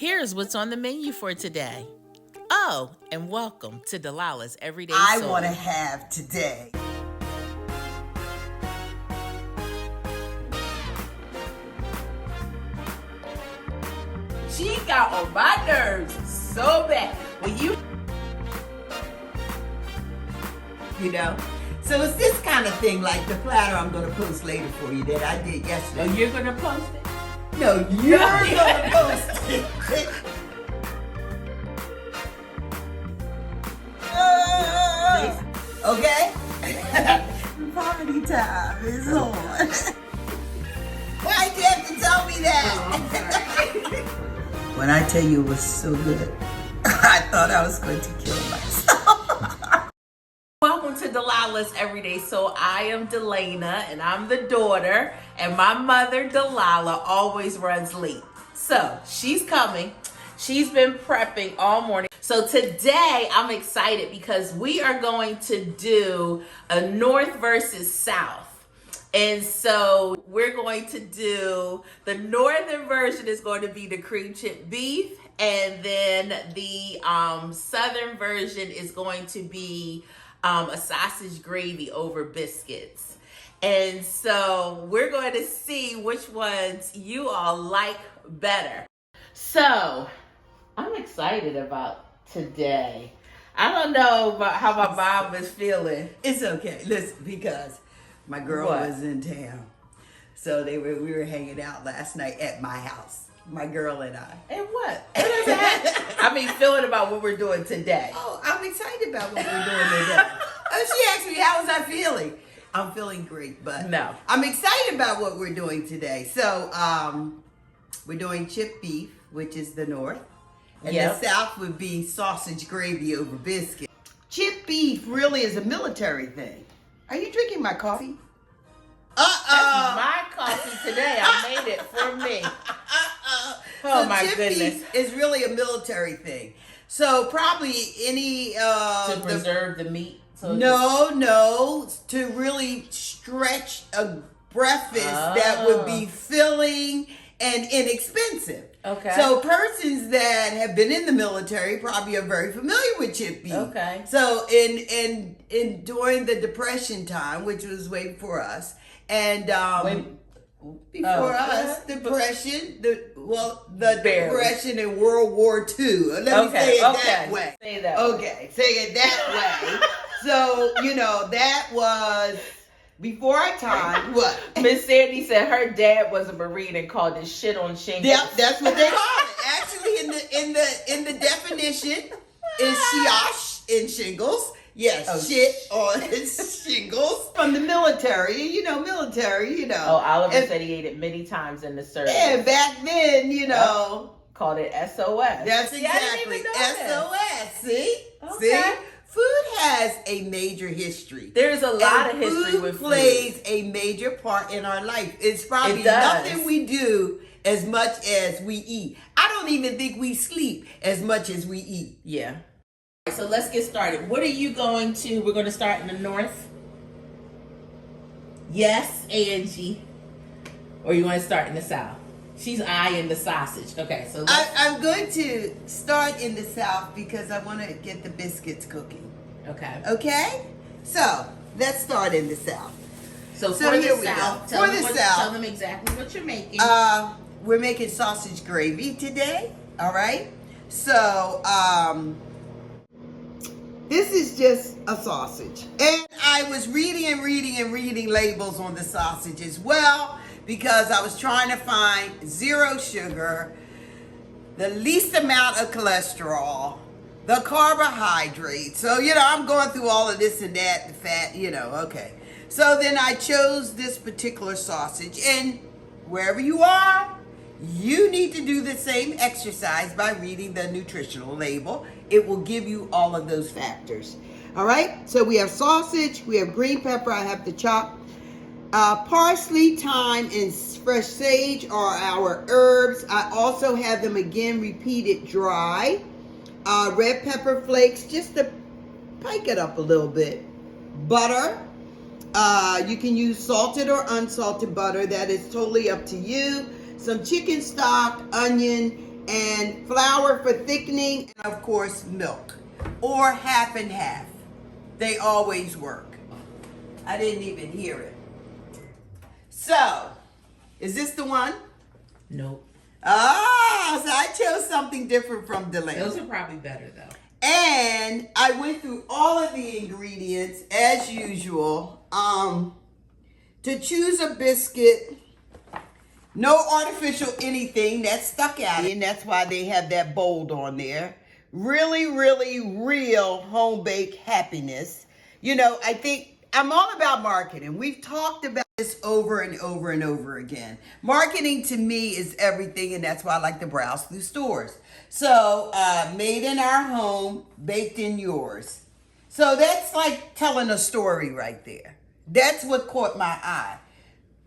Here's what's on the menu for today. Oh, and welcome to Delilah's Everyday I Soul. want to have today. She got on my nerves so bad. When you know. So it's this kind of thing, like the platter I'm going to post later for you that I did yesterday. you're gonna post it? No, you're going to post it. Okay? Party time is on. Why'd you have to tell me that? When I tell you it was so good, I thought I was going to kill myself. Welcome to Delilah's Everyday Soul. I am Delilah, and I'm the daughter, and my mother, Delilah, always runs late. So she's coming. She's been prepping all morning. So today I'm excited because we are going to do a North versus South. And so we're going to do, the northern version is going to be the cream chip beef, and then the southern version is going to be a sausage gravy over biscuits. And so we're going to see which ones you all like better. So I'm excited about today. I don't know about how my mom is feeling. It's okay. Listen, because my girl was in town. So we were hanging out last night at my house. My girl and I. And what? What is that? I mean, feeling about what we're doing today. Oh, I'm excited about what we're doing today. She asked me, how was I feeling? I'm feeling great, but no. I'm excited about what we're doing today. So, we're doing chip beef, which is the north. And the south would be sausage gravy over biscuit. Chip beef really is a military thing. Are you drinking my coffee? That's my coffee today. I made it for me. Oh, so my chip goodness. beef is really a military thing. So probably any to preserve the meat. So no, to really stretch a breakfast that would be filling and inexpensive. Okay. So persons that have been in the military probably are very familiar with chip beef. Okay. So in during the Depression time, which was way before us, and before us, Depression, the Depression in World War II. Let me say it that way. Say that. Okay, say it that way. So, that was before our time. What? Miss Sandy said her dad was a Marine and called it shit on shingles. Yep, that's what they call it. Actually, in the definition is shiosh in shingles. Yes, shit on shingles. From the military, military. Oh, Oliver said he ate it many times in the service. Yeah, back then, called it SOS. That's exactly SOS. See? Okay. See? Food has a major history. There's a lot of history with food. Food plays a major part in our life. It's probably nothing we do as much as we eat. I don't even think we sleep as much as we eat. Yeah. So let's get started. What are you going to? We're going to start in the north. Yes, Angie. Or you want to start in the south? She's eyeing the sausage. Okay, so I'm going to start in the south because I want to get the biscuits cooking. Okay. Okay? So, let's start in the south. So for the south, tell them exactly what you're making. We're making sausage gravy today. All right? So, this is just a sausage. And I was reading labels on the sausage as well, because I was trying to find zero sugar, the least amount of cholesterol, the carbohydrates. So, I'm going through all of this and that, the fat, okay. So then I chose this particular sausage, and wherever you are, you need to do the same exercise by reading the nutritional label. It will give you all of those factors. All right, so we have sausage, we have green pepper, I have to chop. Parsley, thyme, and fresh sage are our herbs. I also have them again repeated dry. Red pepper flakes, just to pike it up a little bit. Butter. You can use salted or unsalted butter. That is totally up to you. Some chicken stock, onion, and flour for thickening, and of course milk, or half and half. They always work. I didn't even hear it. So, is this the one? Nope. Ah, so I chose something different from Delilah. Those are probably better though. And I went through all of the ingredients as usual. To choose a biscuit, no artificial anything that stuck out, and that's why they have that bold on there. Really, really real home baked happiness. You know, I think I'm all about marketing. We've talked about this over and over and over again. Marketing to me is everything, and that's why I like to browse through stores. So, made in our home, baked in yours. So that's like telling a story right there. That's what caught my eye.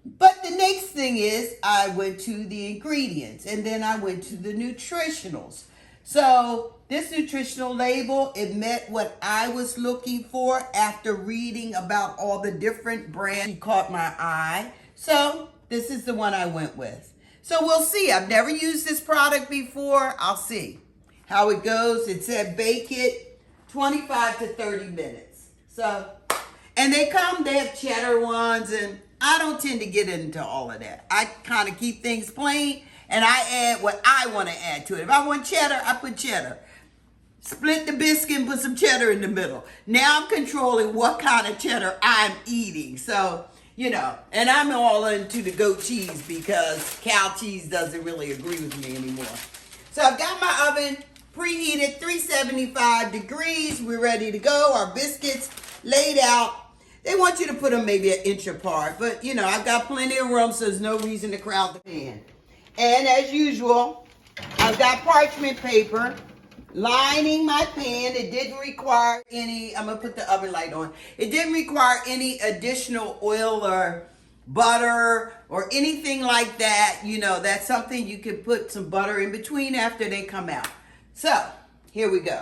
But the next thing is I went to the ingredients, and then I went to the nutritionals. So this nutritional label, it met what I was looking for after reading about all the different brands. It caught my eye. So this is the one I went with. So we'll see. I've never used this product before. I'll see how it goes. It said bake it 25 to 30 minutes. So, and they have cheddar ones, and I don't tend to get into all of that. I kind of keep things plain, and I add what I want to add to it. If I want cheddar, I put cheddar. Split the biscuit and put some cheddar in the middle. Now I'm controlling what kind of cheddar I'm eating. So, you know, and I'm all into the goat cheese because cow cheese doesn't really agree with me anymore. So I've got my oven preheated 375 degrees. We're ready to go. Our biscuits laid out. They want you to put them maybe an inch apart, but you know, I've got plenty of room, so there's no reason to crowd the pan. And as usual, I've got parchment paper lining my pan. It didn't require any, I'm gonna put the oven light on. It didn't require any additional oil or butter or anything like that. You know, that's something you could put some butter in between after they come out. So, here we go.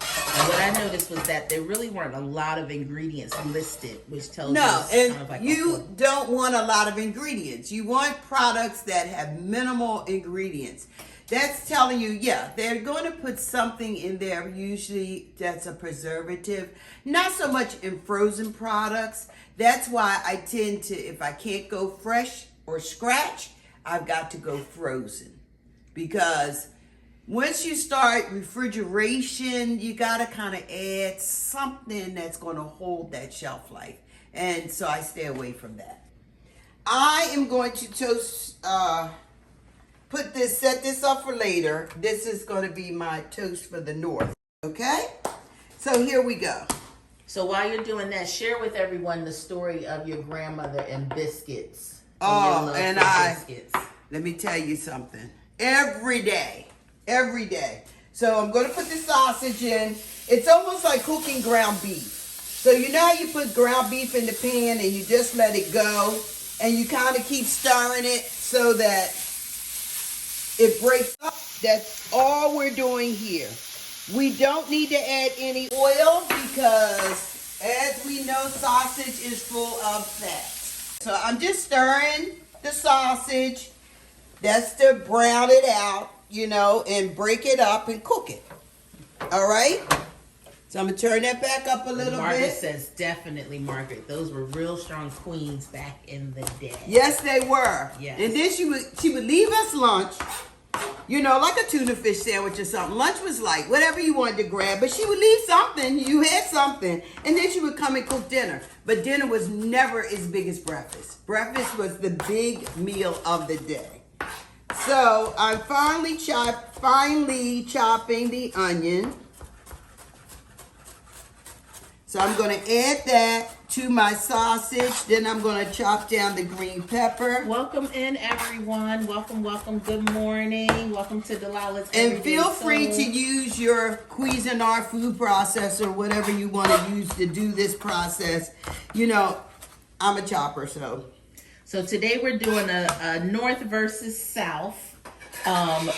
And what I noticed was that there really weren't a lot of ingredients listed, which tells no, us and kind of like you don't want a lot of ingredients. You want products that have minimal ingredients. That's telling you, yeah, they're going to put something in there. Usually that's a preservative. Not so much in frozen products. That's why I tend to, if I can't go fresh or scratch, I've got to go frozen. Because once you start refrigeration, you got to kind of add something that's going to hold that shelf life. And so I stay away from that. I am going to toast, set this up for later. This is going to be my toast for the north. Okay? So here we go. So while you're doing that, share with everyone the story of your grandmother and biscuits. Oh, and biscuits. Let me tell you something. Every day. So I'm going to put the sausage in. It's almost like cooking ground beef. So you know how you put ground beef in the pan and you just let it go and you kind of keep stirring it so that it breaks up? That's all we're doing here. We don't need to add any oil because, as we know, sausage is full of fat. So I'm just stirring the sausage. That's to brown it out, you know, and break it up and cook it. All right? So I'm going to turn that back up a little bit. Margaret says, definitely, Margaret. Those were real strong queens back in the day. Yes, they were. Yes. And then she would leave us lunch, you know, like a tuna fish sandwich or something. Lunch was like whatever you wanted to grab, but she would leave something. You had something. And then she would come and cook dinner. But dinner was never as big as breakfast. Breakfast was the big meal of the day. So I'm finally chopping the onion. So I'm going to add that to my sausage. Then I'm going to chop down the green pepper. Welcome in, everyone. Welcome. Good morning. Welcome to Delilah's And Everyday feel free Soul. to use your Cuisinart food processor, whatever you want to use to do this process. You know, I'm a chopper, so. So today we're doing a North versus South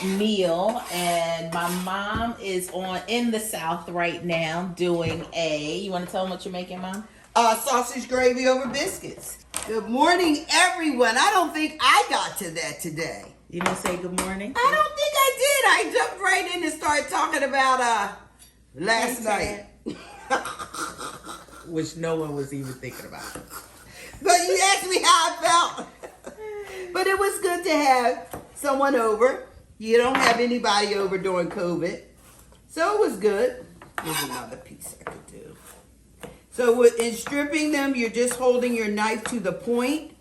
meal, and my mom is in the South right now doing you want to tell them what you're making, Mom? Sausage gravy over biscuits. Good morning, everyone. I don't think I got to that today. You didn't say good morning? I don't think I did. I I jumped right in and started talking about last night. Which no one was even thinking about. But you asked me how I felt. But it was good to have someone over. You don't have anybody over during COVID. So it was good. Here's another piece I could do. So in stripping them, you're just holding your knife to the point,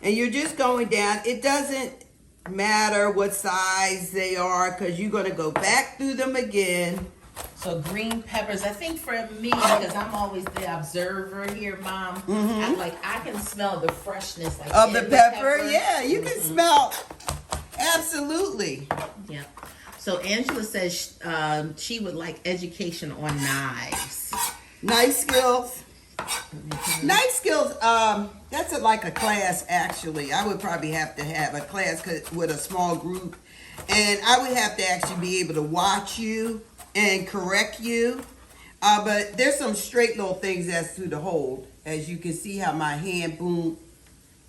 and you're just going down. It doesn't matter what size they are, because you're going to go back through them again. So green peppers, I think for me, because I'm always the observer here, Mom, I can smell the freshness of the pepper. Yeah, you can smell. Absolutely. Yeah. So Angela says she would like education on knives. Knife skills. Knife skills, that's like a class, actually. I would probably have to have a class with a small group. And I would have to actually be able to watch you and correct you. But there's some straight little things as to the hold. As you can see how my hand, boom,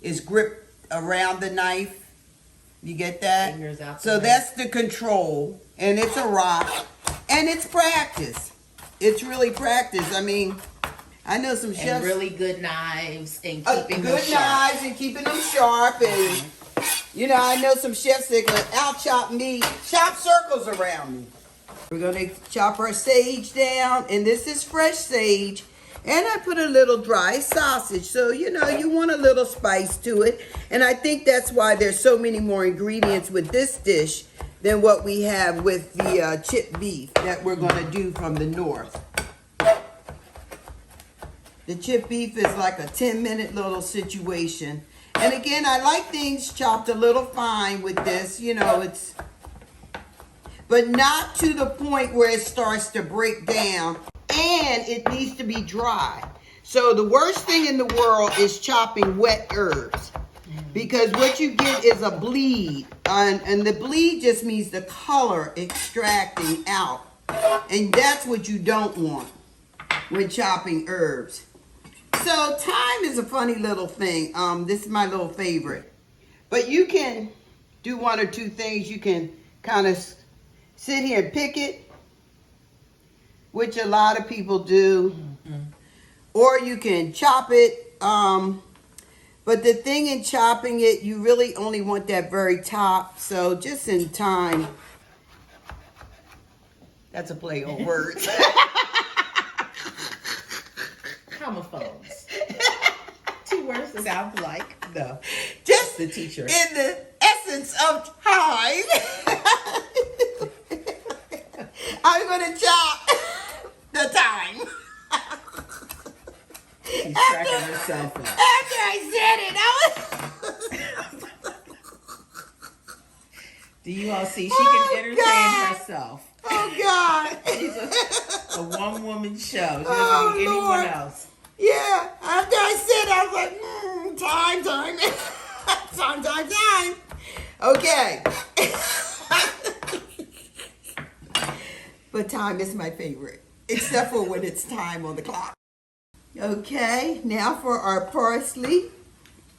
is gripped around the knife. You get that? Fingers out. So that's the control. And it's a rock. And it's practice. It's really practice. I mean, I know some chefs. And really good knives and keeping them good sharp. knives and keeping them sharp. And, you know, I know some chefs that can out-chop me, chop circles around me. We're going to chop our sage down. And this is fresh sage. And I put a little dry sausage. So, you know, you want a little spice to it. And I think that's why there's so many more ingredients with this dish than what we have with the chipped beef that we're going to do from the north. The chipped beef is like a 10-minute little situation. And again, I like things chopped a little fine with this. You know, it's... But not to the point where it starts to break down. And it needs to be dry. So the worst thing in the world is chopping wet herbs. Because what you get is a bleed. And the bleed just means the color extracting out. And that's what you don't want when chopping herbs. So thyme is a funny little thing. This is my little favorite. But you can do one or two things. You can kind of sit here and pick it, which a lot of people do. Or you can chop it. But the thing in chopping it, you really only want that very top. So just in time. That's a play on words. Homophones. Two words that sound like Just the teacher. In the essence of time. I'm going to chop the time. She's cracking herself up. After I said it, Do you all see? She can entertain herself. Oh, God. She's a one-woman show. She doesn't need anyone else. Yeah. After I said it, I was like, time. Okay. But time is my favorite. Except for when it's time on the clock. Okay, now for our parsley.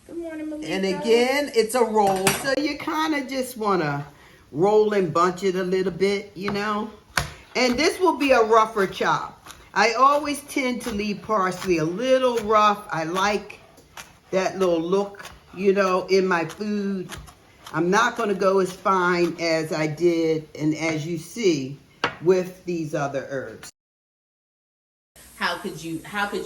Good morning, Malika. And again, it's a roll. So you kind of just want to roll and bunch it a little bit, you know. And this will be a rougher chop. I always tend to leave parsley a little rough. I like that little look, you know, in my food. I'm not going to go as fine as I did and as you see with these other herbs. How could you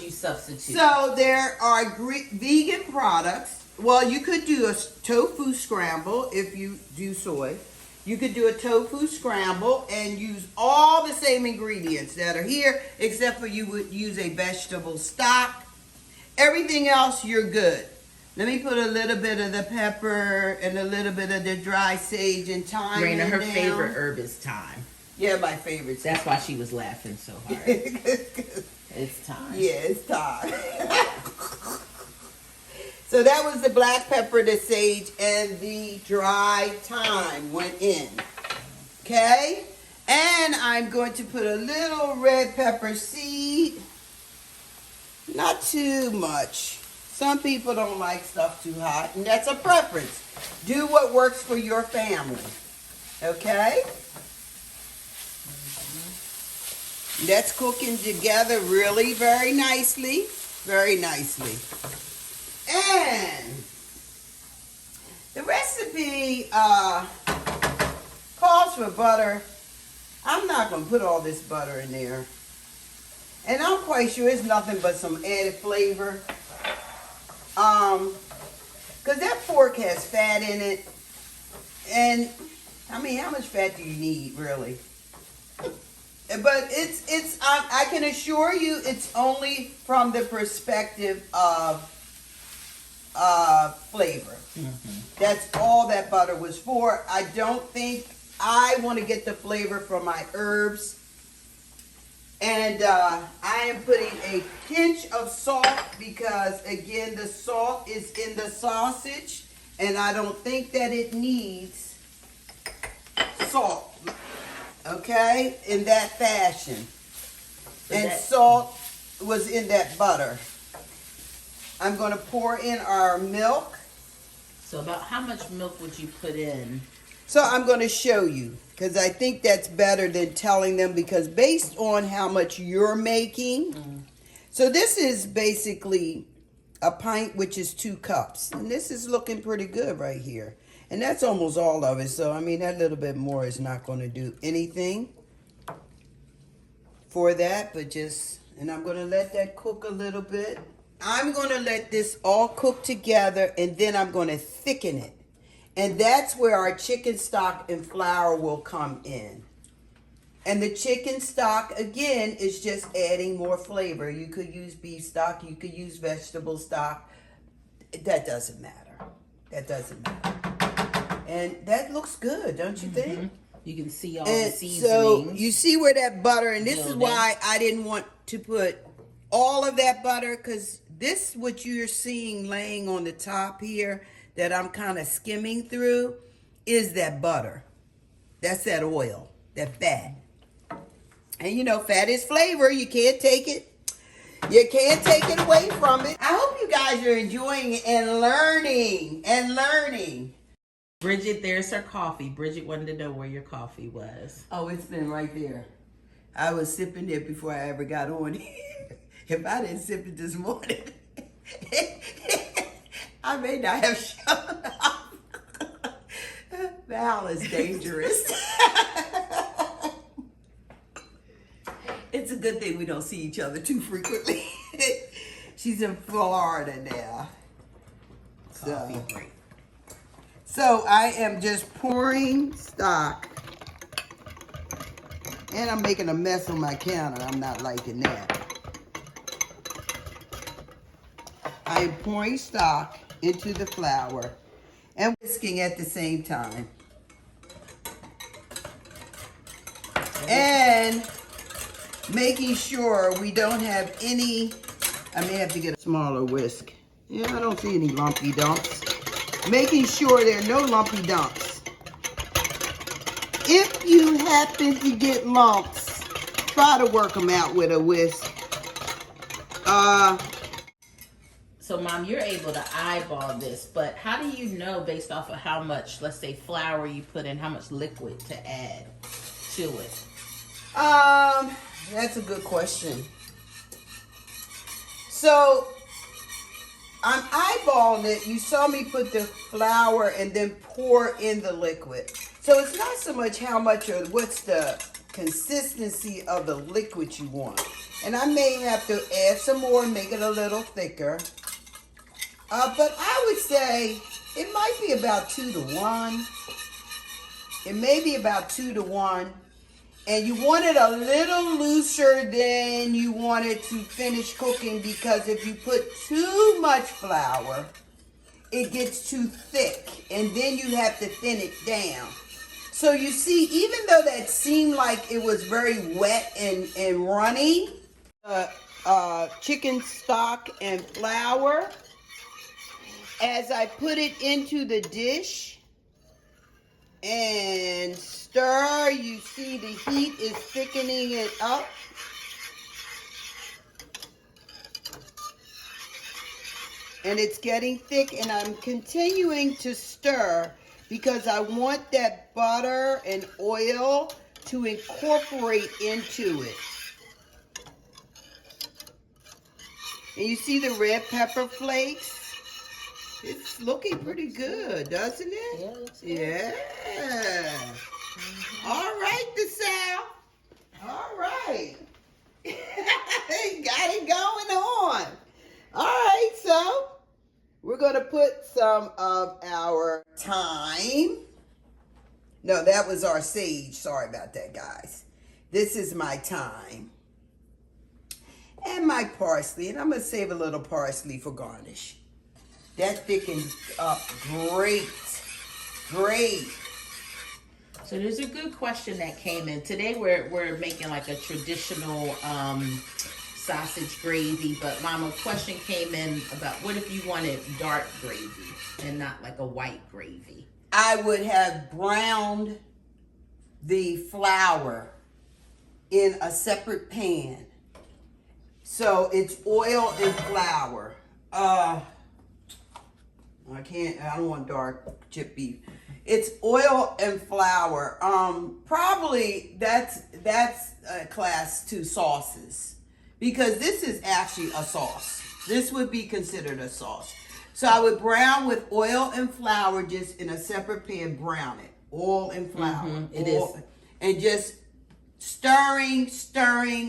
substitute? So there are vegan products. Well, you could do a tofu scramble if you do soy. You could do a tofu scramble and use all the same ingredients that are here, except for you would use a vegetable stock. Everything else, you're good. Let me put a little bit of the pepper and a little bit of the dry sage and thyme. Raina, her favorite herb is thyme. Yeah, my favorite. That's why she was laughing so hard. It's thyme. Yeah, it's thyme. So that was the black pepper, the sage, and the dry thyme went in. Okay? And I'm going to put a little red pepper seed. Not too much. Some people don't like stuff too hot, and that's a preference. Do what works for your family. Okay? That's cooking together really very nicely. Very nicely. And the recipe calls for butter. I'm not going to put all this butter in there. And I'm quite sure it's nothing but some added flavor. Because that pork has fat in it. And, I mean, how much fat do you need, really? But I can assure you it's only from the perspective of flavor. Mm-hmm. That's all that butter was for. I don't think I want to get the flavor from my herbs. And I am putting a pinch of salt because, again, the salt is in the sausage. And I don't think that it needs salt. Okay? In that fashion. And salt was in that butter. I'm going to pour in our milk. So about how much milk would you put in? So I'm going to show you because I think that's better than telling them because based on how much you're making. So this is basically a pint, which is 2 cups. And this is looking pretty good right here. And that's almost all of it. So, I mean, that little bit more is not going to do anything for that. But and I'm going to let that cook a little bit. I'm going to let this all cook together and then I'm going to thicken it. And that's where our chicken stock and flour will come in. And the chicken stock, again, is just adding more flavor. You could use beef stock. You could use vegetable stock. That doesn't matter. That doesn't matter. And that looks good, don't you think? You can see all the seasonings. So you see where that butter, and this is why I didn't want to put all of that butter, because this, what you're seeing laying on the top here, that I'm kind of skimming through, is that butter. That's that oil, that fat. And you know, fat is flavor. You can't take it. You can't take it away from it. I hope you guys are enjoying it and learning. Bridget, there's her coffee. Bridget wanted to know where your coffee was. Oh, it's been right there. I was sipping it before I ever got on here. If I didn't sip it this morning, I may not have shown up. Val is dangerous. It's a good thing we don't see each other too frequently. She's in Florida now. Coffee break. So I am just pouring stock. And I'm making a mess on my counter. I'm not liking that. I am pouring stock into the flour and whisking at the same time. And making sure we don't have any, I may have to get a smaller whisk. Yeah, I don't see any lumpy dumps. Making sure there are no lumpy dumps. If you happen to get lumps, try to work them out with a whisk. So, Mom, you're able to eyeball this, but how do you know based off of how much, let's say, flour you put in, how much liquid to add to it? That's a good question. So, I'm eyeballing it. You saw me put the flour and then pour in the liquid. So it's not so much how much or what's the consistency of the liquid you want. And I may have to add some more and make it a little thicker. But I would say it might be about 2 to 1. It may be about 2 to 1. And you want it a little looser than you want it to finish cooking, because if you put too much flour, it gets too thick and then you have to thin it down. So you see, even though that seemed like it was very wet and runny, chicken stock and flour, as I put it into the dish and stir, you see the heat is thickening it up. And it's getting thick, and I'm continuing to stir because I want that butter and oil to incorporate into it. And you see the red pepper flakes? It's looking pretty good, doesn't it? Yeah, it looks good. Yeah. All right, DeSal. All right. Got it going on. All right, so we're going to put some of our thyme. No, that was our sage. Sorry about that, guys. This is my thyme. And my parsley. And I'm going to save a little parsley for garnish. That thickens up great. Great. So there's a good question that came in. Today we're making like a traditional sausage gravy, but Mama, a question came in about what if you wanted dark gravy and not like a white gravy? I would have browned the flour in a separate pan. So it's oil and flour. I don't want dark chip beef. It's oil and flour. Probably that's class 2 sauces, because this is actually a sauce. This would be considered a sauce. So I would brown with oil and flour, just in a separate pan, brown it. Oil and flour. It is. And just stirring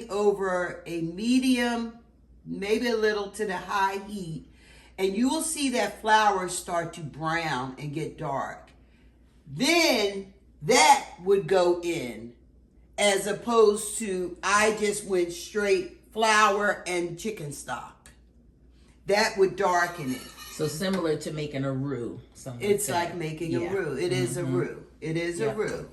over a medium, maybe a little to the high heat. And you will see that flour start to brown and get dark. Then that would go in, as opposed to I just went straight flour and chicken stock. That would darken it. So similar to making a roux. It's like making a roux. It is a roux. It is a roux.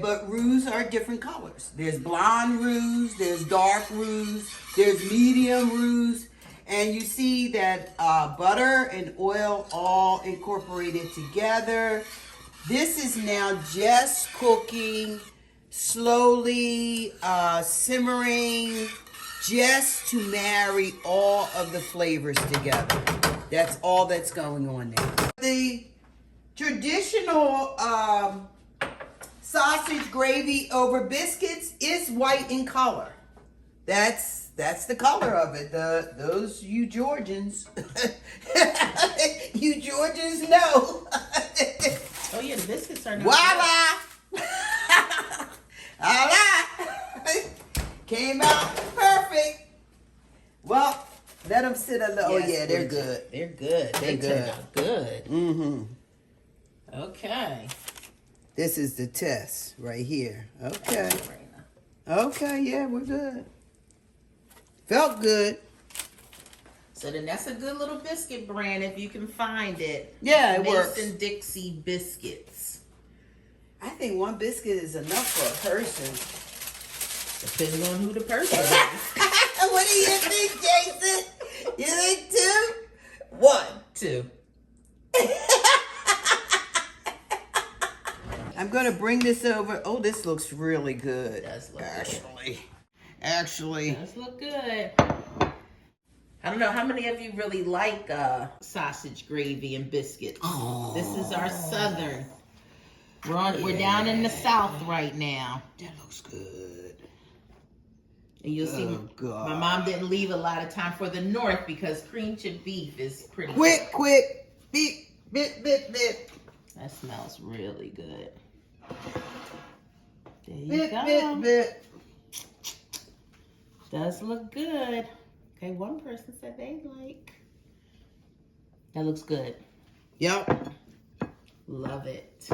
But roux are different colors. There's blonde roux, there's dark roux, there's medium roux. And you see that butter and oil all incorporated together. This is now just cooking, slowly simmering, just to marry all of the flavors together. That's all that's going on now. The traditional sausage gravy over biscuits is white in color. That's the color of it. Those you Georgians, you Georgians know. Oh yeah, the biscuits are not. Voila! Voila! Came out perfect. Well, let them sit a little. Yes, oh yeah, they're good. They're good. They turned out good. Mm-hmm. Okay. This is the test right here. Okay. Okay, yeah, we're good. Felt good. So then that's a good little biscuit brand if you can find it. Yeah, it works. Mason Dixie Biscuits. I think one biscuit is enough for a person. Depending on who the person is. What do you think, Jason? You think 2? 1. 2. I'm going to bring this over. Oh, this looks really good. It does look Actually. It does look good. I don't know how many of you really like sausage gravy and biscuits. Oh. This is our southern. We're down in the south right now. That looks good. And you'll see my mom didn't leave a lot of time for the north because cream chip beef is pretty Quick. Beep, bit. That smells really good. There you go. Bit. Does look good. Okay, one person said they like. That looks good. Yep. Love it.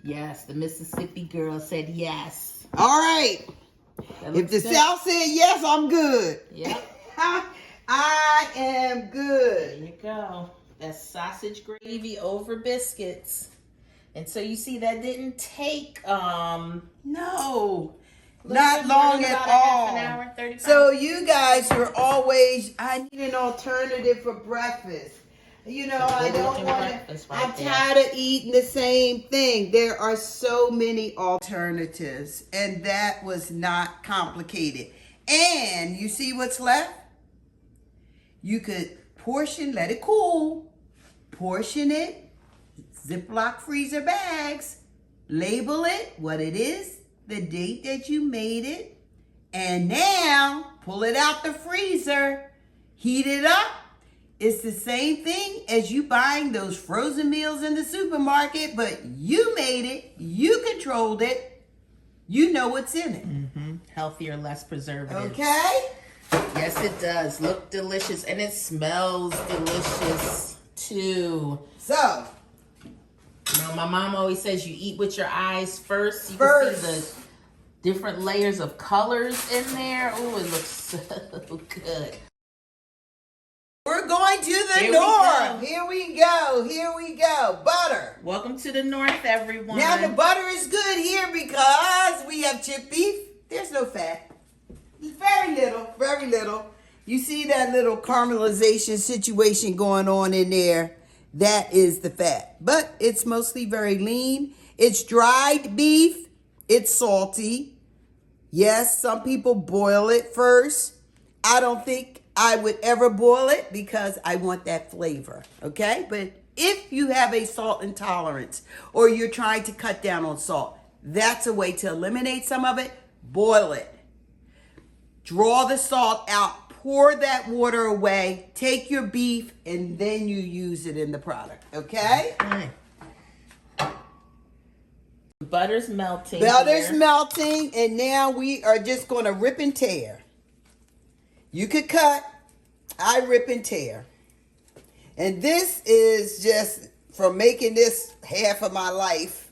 Yes, the Mississippi girl said yes. All right. If the South said yes, I'm good. Yep. I am good. There you go. That's sausage gravy over biscuits. And so you see that didn't take No. Not Not long at all. Half an hour, 35. So you guys are always, I need an alternative for breakfast. You know, I don't want to, I'm tired of eating the same thing. There are so many alternatives, and that was not complicated. And you see what's left? You could portion, let it cool, portion it, Ziploc freezer bags. Label it what it is, the date that you made it, and now pull it out the freezer, heat it up. It's the same thing as you buying those frozen meals in the supermarket, but you made it, you controlled it, you know what's in it. Mm-hmm. Healthier, less preservatives. Okay? Yes, it does. Look delicious, and it smells delicious too. So, you know, my mom always says you eat with your eyes first. You can see the different layers of colors in there. Oh, it looks so good. We're going to the north. Here we go. Here we go. Butter. Welcome to the north, everyone. Now the butter is good here because we have chipped beef. There's no fat. Very little. Very little. You see that little caramelization situation going on in there? That is the fat. But it's mostly very lean. It's dried beef. It's salty. Yes, some people boil it first. I don't think I would ever boil it because I want that flavor, okay? But if you have a salt intolerance or you're trying to cut down on salt, that's a way to eliminate some of it. Boil it. Draw the salt out. Pour that water away. Take your beef and then you use it in the product, okay? Butter's melting. Butter's melting, and now we are just going to rip and tear. You could cut. I rip and tear. And this is just from making this half of my life,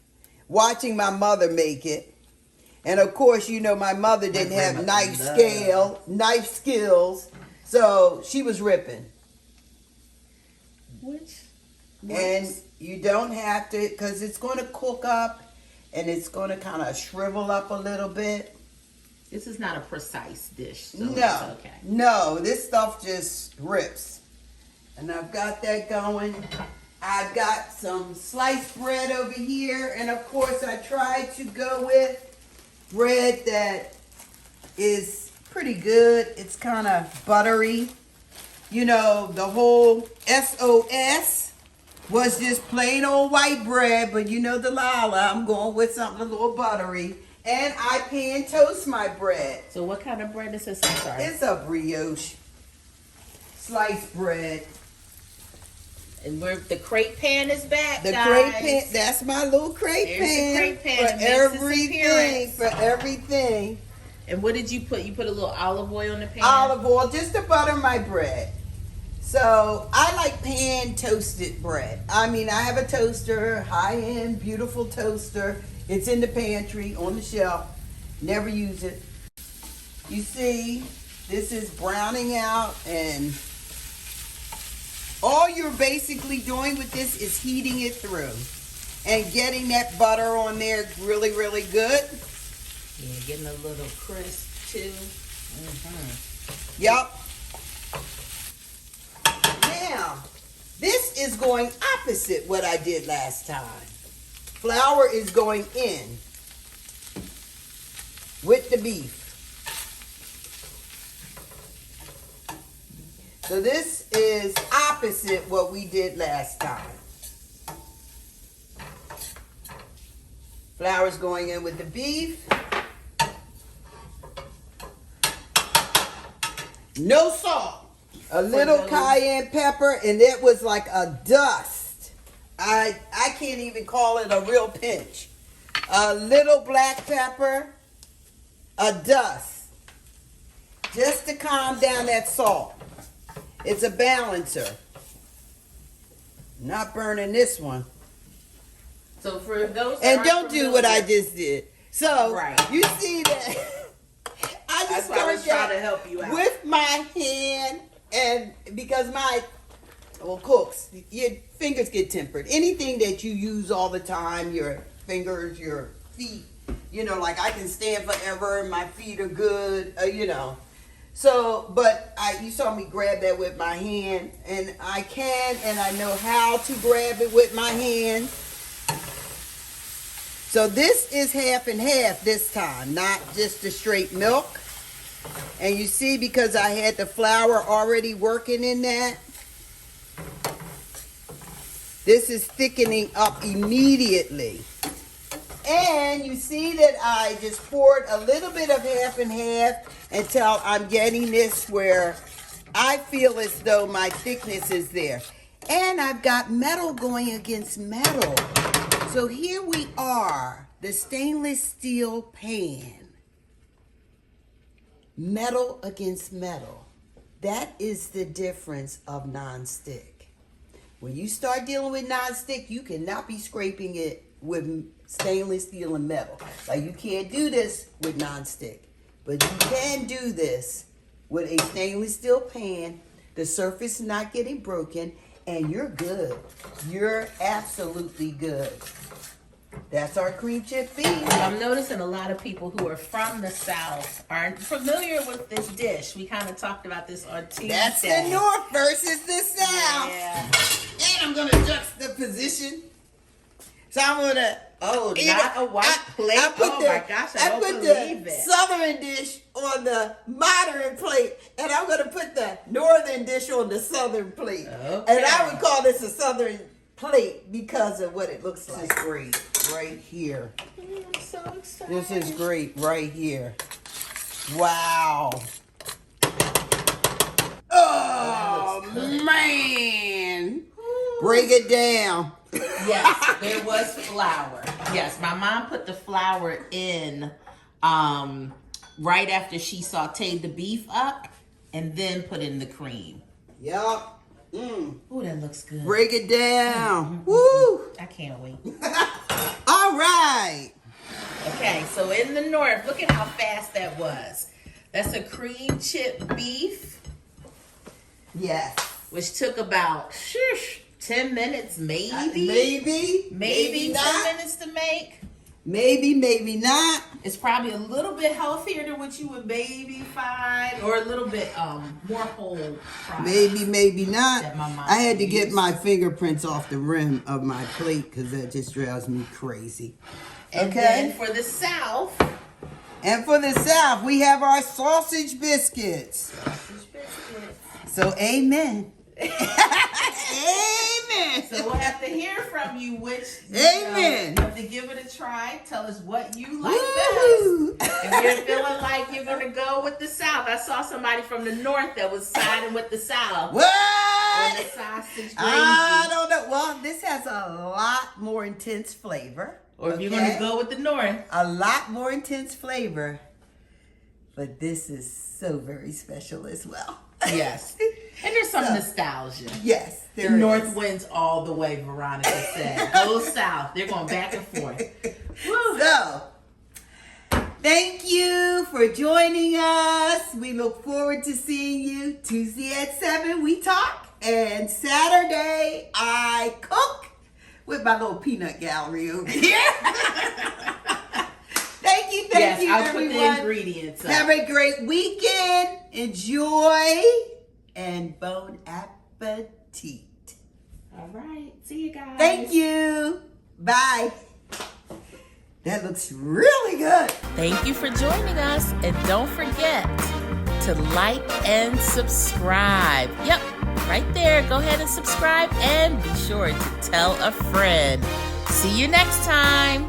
watching my mother make it. And of course, you know, my mother didn't have knife skills, so she was ripping. Which and you don't have to, because it's going to cook up and it's going to kind of shrivel up a little bit. This is not a precise dish, so no, it's okay. No, this stuff just rips. And I've got that going. I've got some sliced bread over here, and of course I tried to go with bread that is pretty good. It's kind of buttery. You know, the whole SOS was just plain old white bread, but you know, Delilah, I'm going with something a little buttery. And I pan toast my bread. So what kind of bread is this? I'm sorry. It's a brioche sliced bread. And the crepe pan is back, the guys. Crepe pan, that's my little crepe pan. The crepe pan for everything. For everything. And what did you put? You put a little olive oil in the pan? Olive oil, just to butter my bread. So I like pan toasted bread. I mean, I have a toaster, high-end, beautiful toaster. It's in the pantry, on the shelf. Never use it. You see, this is browning out, and all you're basically doing with this is heating it through and getting that butter on there really, really good. Yeah, getting a little crisp too. Mm-hmm. Yep. Now, this is going opposite what I did last time. Flour is going in with the beef. So this is opposite what we did last time. Flour's going in with the beef. No salt. A little cayenne pepper, and it was like a dust. I can't even call it a real pinch. A little black pepper, a dust. Just to calm down that salt. It's a balancer. Not burning this one. So for those and don't do what I just did. So right. You see that I just was trying to help you out with my hand, and because cooks, your fingers get tempered. Anything that you use all the time, your fingers, your feet, you know, like I can stand forever and my feet are good, you know. So, but you saw me grab that with my hand, and I can, and I know how to grab it with my hand. So this is half and half this time, not just the straight milk. And you see, because I had the flour already working in that, This is thickening up immediately. And you see that I just poured a little bit of half and half until I'm getting this where I feel as though my thickness is there. And I've got metal going against metal. So here we are, the stainless steel pan. Metal against metal. That is the difference of nonstick. When you start dealing with nonstick, you cannot be scraping it with stainless steel and metal. Like, you can't do this with nonstick, but you can do this with a stainless steel pan. The surface is not getting broken, and you're good. You're absolutely good. That's our cream chip beef. I'm noticing a lot of people who are from the South aren't familiar with this dish. We kind of talked about this on Tuesday. That's the North versus the South. Yeah. And I'm going to juxtaposition. So I'm going to... Oh, not a white plate? Oh my gosh, I don't believe it. Southern dish on the modern plate, and I'm going to put the Northern dish on the Southern plate. Okay. And I would call this a Southern plate because of what it looks like. This is great. Right here. I'm so excited. This is great right here. Wow. Oh, man. Break it down. Yes, there was flour. Yes, my mom put the flour in right after she sauteed the beef up and then put in the cream. Yup. Mm. Ooh, that looks good. Break it down. Woo. I can't wait. All right. Okay, so in the North, look at how fast that was. That's a cream chip beef. Yes. Which took about 10 minutes, maybe. Maybe 10 not. minutes to make. Maybe not. It's probably a little bit healthier than what you would baby fried, or a little bit more whole fried. Maybe not. That my mom I had to get used. my fingerprints off the rim of my plate because that just drives me crazy. And Okay. then for the South, And for the South, we have our sausage biscuits. sausage biscuits. So amen. Amen. So we'll have to hear from you which. Amen. You have to give it a try. Tell us what you like Woo. best. If you're feeling like you're going to go with the South. I saw somebody from the North that was siding with the South. What? On the sausage gravy. I don't know. Well, this has a lot more intense flavor. Or if you're going to go with the North. A lot more intense flavor. But this is so very special as well. Yes. And there's some nostalgia. Yes, The there is. North wins all the way, Veronica said. Go South. They're going back and forth. Woo. So, thank you for joining us. We look forward to seeing you Tuesday at 7. We talk. And Saturday, I cook with my little peanut gallery over here. Thank you, Yes, I'll everyone. put the ingredients up. Have a great weekend. Enjoy. And bon appetit. All right. See you guys. Thank you. Bye. That looks really good. Thank you for joining us. And don't forget to like and subscribe. Yep, right there. Go ahead and subscribe and be sure to tell a friend. See you next time.